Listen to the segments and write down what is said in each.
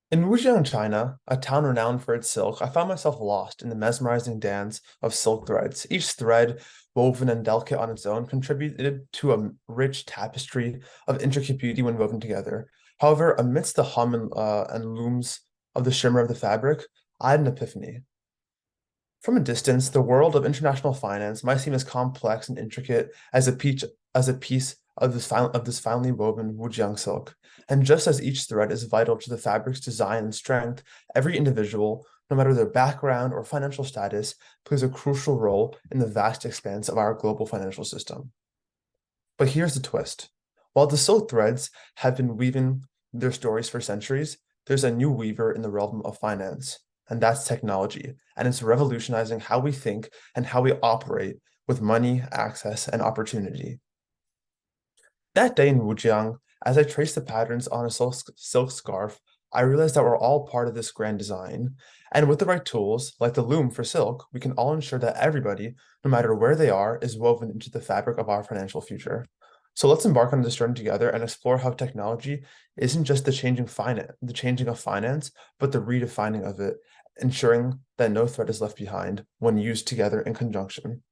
In Wujiang, China, a town renowned for its silk, I found myself lost in the mesmerizing dance of silk threads. Each thread, woven and delicate on its own, contributed to a rich tapestry of intricate beauty when woven together. However, amidst the hum and looms of the shimmer of the fabric, I had an epiphany. From a distance, the world of international finance might seem as complex and intricate as a piece of this finely woven Wujiang silk. And just as each thread is vital to the fabric's design and strength, every individual, no matter their background or financial status, plays a crucial role in the vast expanse of our global financial system. But here's the twist. While the silk threads have been weaving their stories for centuries, there's a new weaver in the realm of finance, and that's technology. And it's revolutionizing how we think and how we operate with money, access, and opportunity. That day in Wujiang, as I traced the patterns on a silk scarf, I realized that we're all part of this grand design. And with the right tools, like the loom for silk, we can all ensure that everybody, no matter where they are, is woven into the fabric of our financial future. So let's embark on this journey together and explore how technology isn't just the changing of finance, but the redefining of it, ensuring that no thread is left behind when used together in conjunction.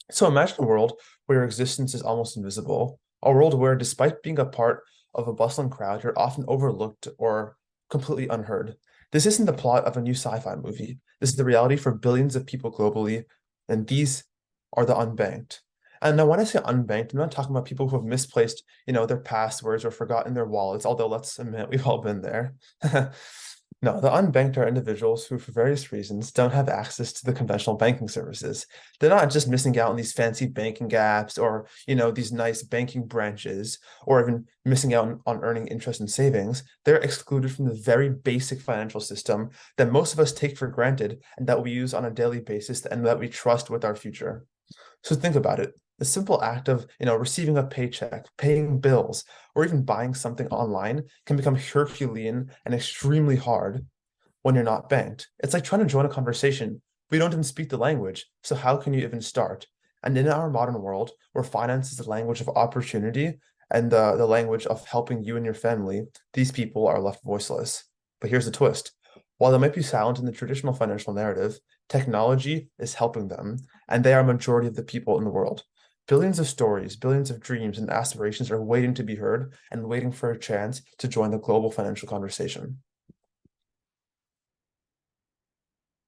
So imagine a world where your existence is almost invisible, a world where, despite being a part of a bustling crowd, you're often overlooked or completely unheard. This isn't the plot of a new sci-fi movie. This is the reality for billions of people globally, and these are the unbanked. And now, when I say unbanked, I'm not talking about people who have misplaced, their passwords or forgotten their wallets, although let's admit we've all been there. No, the unbanked are individuals who, for various reasons, don't have access to the conventional banking services. They're not just missing out on these fancy banking apps or, these nice banking branches, or even missing out on earning interest and savings. They're excluded from the very basic financial system that most of us take for granted and that we use on a daily basis and that we trust with our future. So think about it. The simple act of, receiving a paycheck, paying bills, or even buying something online can become Herculean and extremely hard when you're not banked. It's like trying to join a conversation. We don't even speak the language, so how can you even start? And in our modern world, where finance is the language of opportunity and the language of helping you and your family, these people are left voiceless. But here's the twist. While they might be silent in the traditional financial narrative, technology is helping them, and they are a majority of the people in the world. Billions of stories, billions of dreams and aspirations are waiting to be heard and waiting for a chance to join the global financial conversation.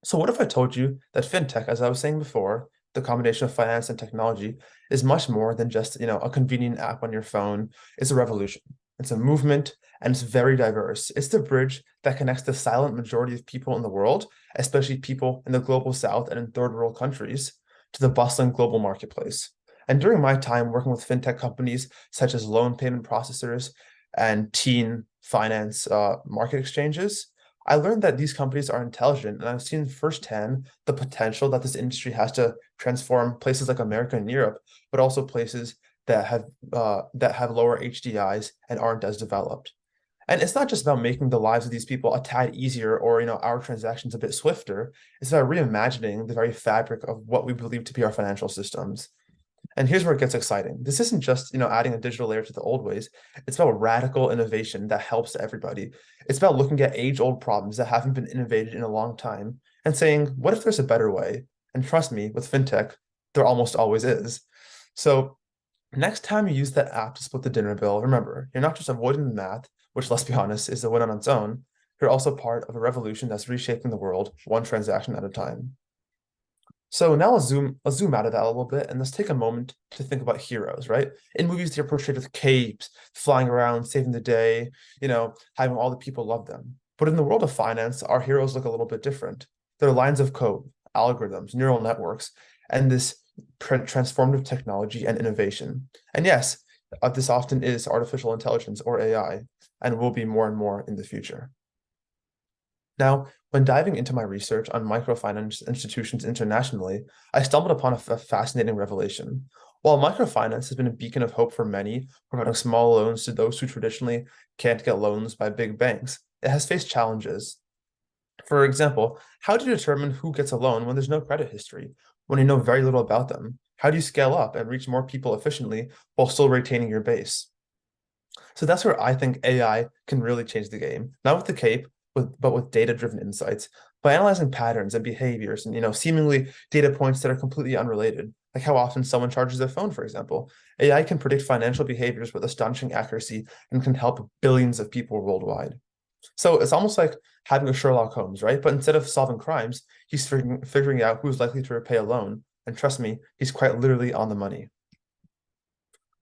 So what if I told you that fintech, as I was saying before, the combination of finance and technology is much more than just, a convenient app on your phone. It's a revolution. It's a movement and it's very diverse. It's the bridge that connects the silent majority of people in the world, especially people in the global south and in third world countries, to the bustling global marketplace. And during my time working with fintech companies such as loan payment processors and teen finance market exchanges, I learned that these companies are intelligent, and I've seen firsthand the potential that this industry has to transform places like America and Europe, but also places that have lower HDIs and aren't as developed. And it's not just about making the lives of these people a tad easier or our transactions a bit swifter. It's about reimagining the very fabric of what we believe to be our financial systems. And here's where it gets exciting. This isn't just, adding a digital layer to the old ways. It's about radical innovation that helps everybody. It's about looking at age-old problems that haven't been innovated in a long time and saying, what if there's a better way? And trust me, with fintech, there almost always is. So next time you use that app to split the dinner bill, remember, you're not just avoiding the math, which let's be honest, is a win on its own. You're also part of a revolution that's reshaping the world one transaction at a time. So now let's zoom out of that a little bit and let's take a moment to think about heroes, right? In movies, they're portrayed with capes, flying around, saving the day, having all the people love them. But in the world of finance, our heroes look a little bit different. They're lines of code, algorithms, neural networks, and this transformative technology and innovation. And yes, this often is artificial intelligence or AI, and will be more and more in the future. Now, when diving into my research on microfinance institutions internationally, I stumbled upon a fascinating revelation. While microfinance has been a beacon of hope for many, providing small loans to those who traditionally can't get loans by big banks, it has faced challenges. For example, how do you determine who gets a loan when there's no credit history, when you know very little about them? How do you scale up and reach more people efficiently while still retaining your base? So that's where I think AI can really change the game. Not with the cape, with data-driven insights by analyzing patterns and behaviors and seemingly data points that are completely unrelated, like how often someone charges their phone, for example. AI can predict financial behaviors with astonishing accuracy and can help billions of people worldwide. So it's almost like having a Sherlock Holmes, right? But instead of solving crimes, he's figuring out who's likely to repay a loan. And trust me, he's quite literally on the money.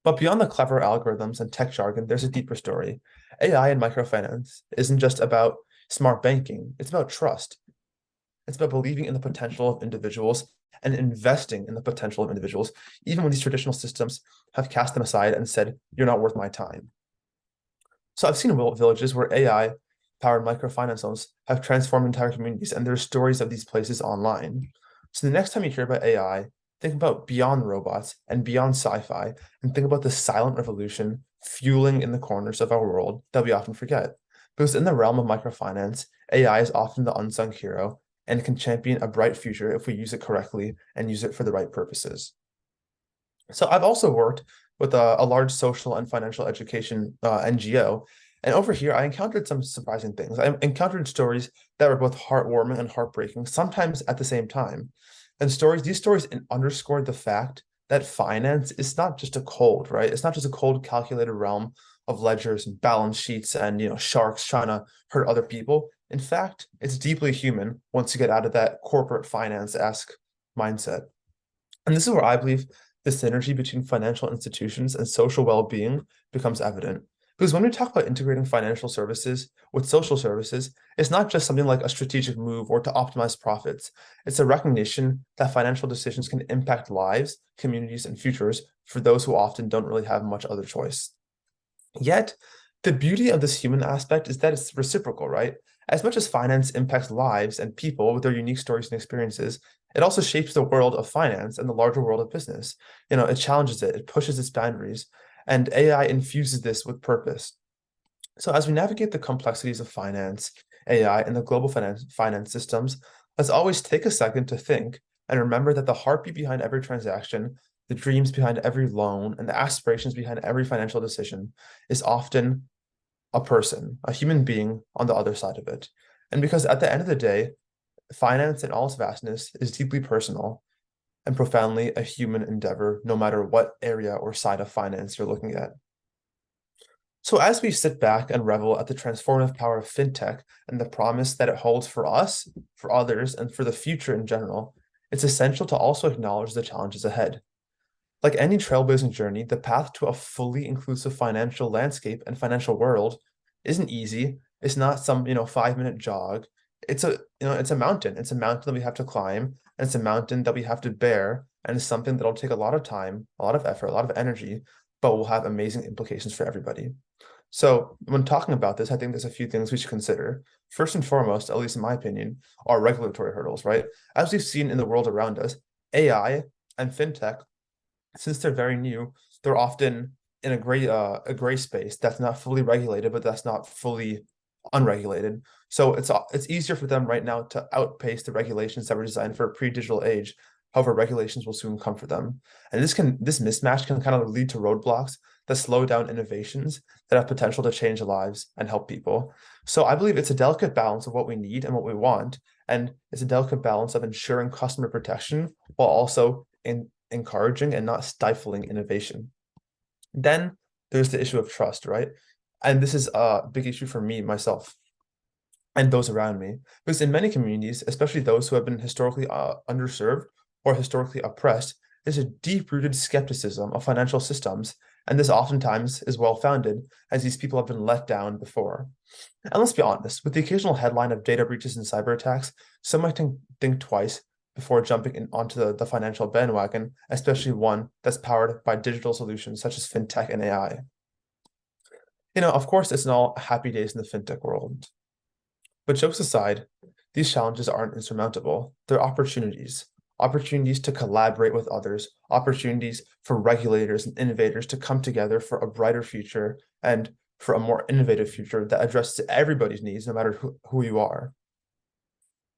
But beyond the clever algorithms and tech jargon, there's a deeper story. AI and microfinance isn't just about smart banking, it's about trust. It's about believing in the potential of individuals and investing in the potential of individuals, even when these traditional systems have cast them aside and said, you're not worth my time. So I've seen villages where AI powered microfinance loans have transformed entire communities, and there's stories of these places online. So the next time you hear about AI, think about beyond robots and beyond sci-fi, and think about the silent revolution fueling in the corners of our world that we often forget. Because in the realm of microfinance, AI is often the unsung hero and can champion a bright future if we use it correctly and use it for the right purposes. So I've also worked with a large social and financial education NGO. And over here, I encountered some surprising things. I encountered stories that were both heartwarming and heartbreaking, sometimes at the same time. And these stories underscored the fact that finance is not just a cold, right? It's not just a cold, calculated realm of ledgers and balance sheets and sharks trying to hurt other people. In fact, it's deeply human once you get out of that corporate finance-esque mindset. And this is where I believe the synergy between financial institutions and social well-being becomes evident. Because when we talk about integrating financial services with social services, it's not just something like a strategic move or to optimize profits. It's a recognition that financial decisions can impact lives, communities, and futures for those who often don't really have much other choice. Yet, the beauty of this human aspect is that it's reciprocal, right? As much as finance impacts lives and people with their unique stories and experiences, it also shapes the world of finance and the larger world of business. It challenges it, it pushes its boundaries, and AI infuses this with purpose. So as we navigate the complexities of finance, AI, and the global finance systems, let's always take a second to think and remember that the heartbeat behind every transaction, the dreams behind every loan, and the aspirations behind every financial decision is often a person, a human being on the other side of it. And because at the end of the day, finance in all its vastness is deeply personal and profoundly a human endeavor, no matter what area or side of finance you're looking at. So as we sit back and revel at the transformative power of fintech and the promise that it holds for us, for others, and for the future in general, it's essential to also acknowledge the challenges ahead. Like any trailblazing journey, the path to a fully inclusive financial landscape and financial world isn't easy. It's not some, 5-minute jog. It's a mountain. It's a mountain that we have to climb, and it's a mountain that we have to bear, and it's something that'll take a lot of time, a lot of effort, a lot of energy, but will have amazing implications for everybody. So when talking about this, I think there's a few things we should consider. First and foremost, at least in my opinion, are regulatory hurdles, right? As we've seen in the world around us, AI and fintech, since they're very new, they're often in a gray space that's not fully regulated, but that's not fully unregulated. So it's easier for them right now to outpace the regulations that were designed for a pre-digital age. However, regulations will soon come for them. And this mismatch can kind of lead to roadblocks that slow down innovations that have potential to change lives and help people. So I believe it's a delicate balance of what we need and what we want. And it's a delicate balance of ensuring customer protection while also encouraging and not stifling innovation. Then there's the issue of trust, right? And this is a big issue for me, myself, and those around me. Because in many communities, especially those who have been historically underserved or historically oppressed, there's a deep-rooted skepticism of financial systems, and this oftentimes is well-founded, as these people have been let down before. And let's be honest, with the occasional headline of data breaches and cyber attacks, some might think twice before jumping onto the financial bandwagon, especially one that's powered by digital solutions such as fintech and AI. Of course, it's not all happy days in the fintech world. But jokes aside, these challenges aren't insurmountable. They're opportunities to collaborate with others, opportunities for regulators and innovators to come together for a brighter future and for a more innovative future that addresses everybody's needs, no matter who you are.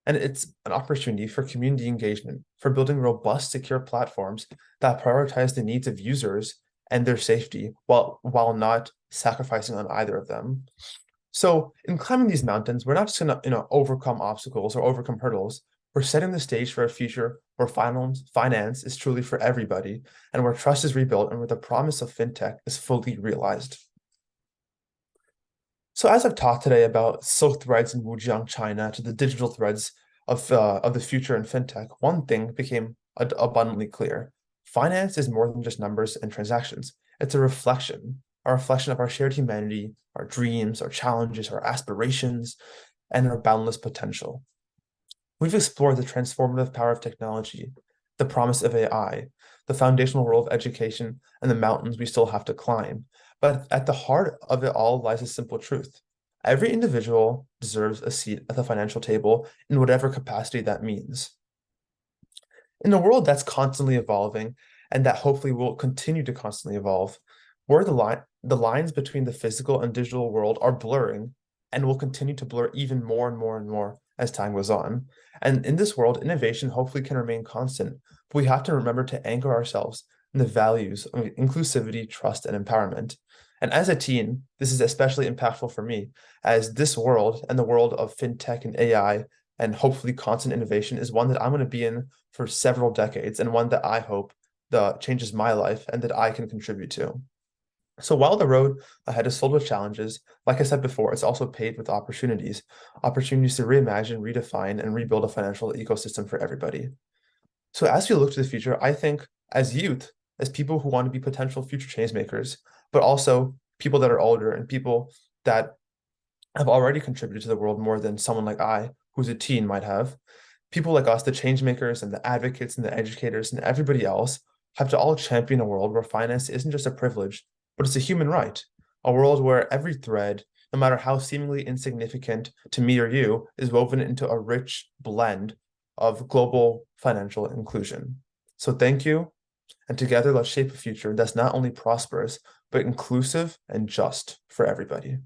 And it's an opportunity for community engagement, for building robust, secure platforms that prioritize the needs of users and their safety while not sacrificing on either of them. So in climbing these mountains, we're not just going to, overcome obstacles or overcome hurdles. We're setting the stage for a future where finance is truly for everybody, and where trust is rebuilt, and where the promise of fintech is fully realized. So as I've talked today about silk threads in Wujiang, China, to the digital threads of the future in fintech, one thing became abundantly clear. Finance is more than just numbers and transactions. It's a reflection of our shared humanity, our dreams, our challenges, our aspirations, and our boundless potential. We've explored the transformative power of technology, the promise of AI, the foundational role of education, and the mountains we still have to climb. But at the heart of it all lies a simple truth. Every individual deserves a seat at the financial table in whatever capacity that means. In a world that's constantly evolving and that hopefully will continue to constantly evolve, where the lines between the physical and digital world are blurring and will continue to blur even more and more and more as time goes on. And in this world, innovation hopefully can remain constant, but we have to remember to anchor ourselves in the values of inclusivity, trust, and empowerment. And as a teen, this is especially impactful for me, as this world and the world of fintech and AI and hopefully constant innovation is one that I'm going to be in for several decades, and one that I hope that changes my life and that I can contribute to. So while the road ahead is filled with challenges, like I said before, it's also paved with opportunities, opportunities to reimagine, redefine, and rebuild a financial ecosystem for everybody. So as we look to the future, I think as youth, as people who want to be potential future change makers, but also people that are older and people that have already contributed to the world more than someone like I, who's a teen, might have, people like us, the change makers and the advocates and the educators and everybody else, have to all champion a world where finance isn't just a privilege, but it's a human right. A world where every thread, no matter how seemingly insignificant to me or you, is woven into a rich blend of global financial inclusion. So thank you. And together, let's shape a future that's not only prosperous, but inclusive and just for everybody.